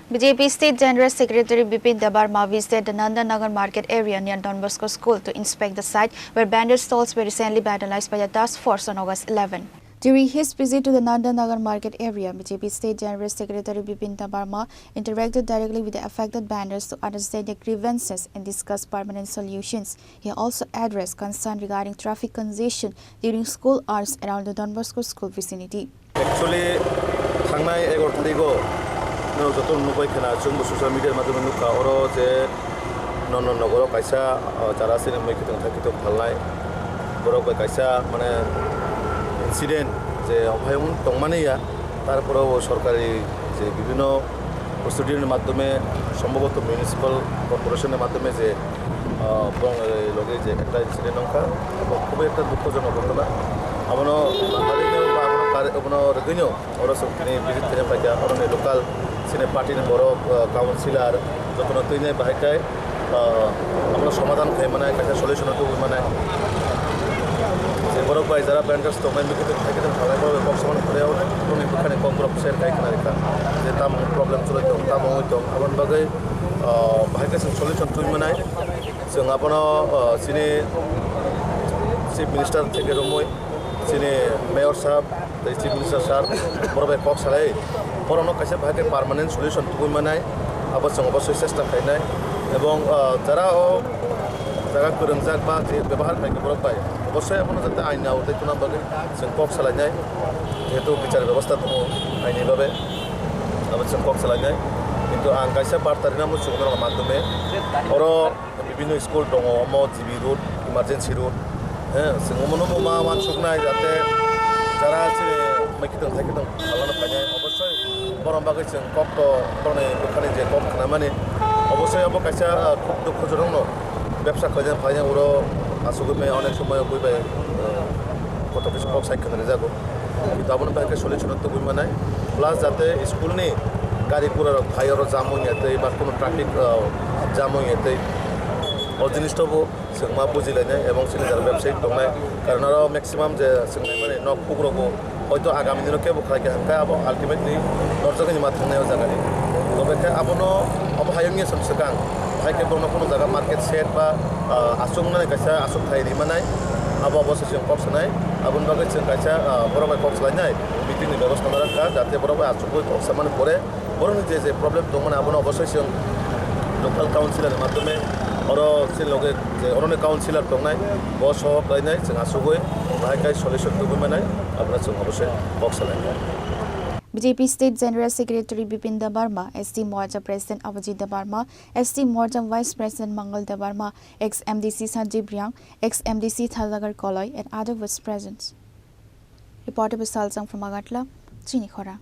BJP State General Secretary Bipin Debbarma visited the Nandannagar market area near Don Bosco School to inspect the site where bandit stalls were recently vandalized by the task force on August 11. During his visit to the Nandannagar market area, BJP State General Secretary Bipin Debbarma interacted directly with the affected bandits to understand their grievances and discuss permanent solutions. He also addressed concern regarding traffic congestion during school hours around the Don Bosco School vicinity. Actually, no joton nubai khana chung social media madhyame nuka oro je Nandannagar kaisa jara sine mai kitong thakito phalnai borok bai kaisa mane incident je অভয়ম tongmani ya তারপরে সরকারি যে বিভিন্ন প্রসিডিউরের মাধ্যমে সম্ভবত municipal কর্পোরেশনের মাধ্যমে যে লগে যে একটা ইনসিডেন্ট নঙ্কা খুবই একটা দুঃখজনক ঘটনা আমনো হারিনো বা আমনো রগিনো ওরা সবখানে ভিজিট করে পাইয়া কারণ লোকাল সিনে পার্টির বড় কাউন্সিলর যখন তৈরি বাহিকায় আমরা সমাধান খাই মানে একটা সলিউশন তো মানে যে বড় ভাই যারা ব্যান্ডার্স তো মেন বিকেতে থাকে ভালোভাবে বক্সমান করে অনেক ওখানে কম প্রফেসর কাইখানা রেখা যে তাম প্রবলেম চলে তো তাম হইতো আবার বাগে বাহিকা সলিউশন তুই মানে जों आपनो सिने चीफ मिनिस्टर থেকে রমই सिने मेयर साहब चीफ मिनिस्टर साहब बरबाय पक्ष सालाय बरनो कायसे बाहागे पार्मानेंट सल्यूशन तुगुय मानाय आबो जों अबश्य চেষ্টা खायनाय এবং যারা জায়গা করंजाक बा जे व्यवहार खायके बरबाय अबश्य आपनो जाते आइन आवते तुना बागे जों पक्ष सालायनाय जेहेतु বিচার ব্যবস্থা दङ आइनि भाबे आबो जों पक्ष सालायनाय কিন্তু आं कायसे बार्तानि नाम सुबुंफोरनि माध्यमे अरो বিভিন্ন স্কুল দङ अमो জিবি রুট ইমার্জেন্সি রুট হ্যাঁ जों मा मानसुकनाय जाते যারা আছে मैखितों थाइखितों खालामनो फायनाय अबश्य बरम बागै जों कक्त बरने दखानि जे कम खाना माने अबश्य अब कायसे खूब दुखजनक न ব্যবসা खायना फायना उरो आसुगमे अनेक समय बयबाय কত কিছু পক সাইকেল যাগো কিন্তু আপন বাকে সলিউশন তো বই মানায় প্লাস যাতে স্কুলনি গাড়ি পুরো ভাইয়ের জাম হইতে বা কোনো ট্রাফিক জাম হইতে ও জিনিসটাও जों मा बुजिलायनाय এবং যারা ব্যবসায়ী দंनाय কারণ আরো ম্যাক্সিমাম যে जोंनाय মানে নক পুকুরগো হয়তো আগামী দিনে কেবো খাইকে হাঙ্কা আবো আলটিমেটলি দর্শকনি মা থাंनायाव জাগানি তবে আবনো অবহায়নি সমসকাং ভাইকে বনো কোনো জায়গা মার্কেট সেট বা আসংনাय কাইসা আসক থাইরি মানাय আবো অবশ্য जों কক্সনাय আবন বাগে जों কাইসা বড়বাই কক্সলাयनाय মিটিংনি ব্যবস্থা রাখা যাতে বড়বাই আসুকই কক্সমান করে বরং যে প্রবলেম দं মানে আবনো অবশ্য जों লোকাল কাউন্সিলরের মাধ্যমে अरो से लगे जे अरने काउंसिलर दंनाय बस गायनाय जों आसुगै बाहाय सलिउशन दुगै मानाय आपना जों अवश्य बक्स लायनाय BJP State General Secretary Bipin Debbarma, ST Morcha President Abhijit Debbarma, ST Morcha Vice President Mangal Debbarma, ex-MDC Sanjay Briang, ex-MDC Nandannagar Koloi and other was present. Reporter Salsang from Agatla, Chini Khorang.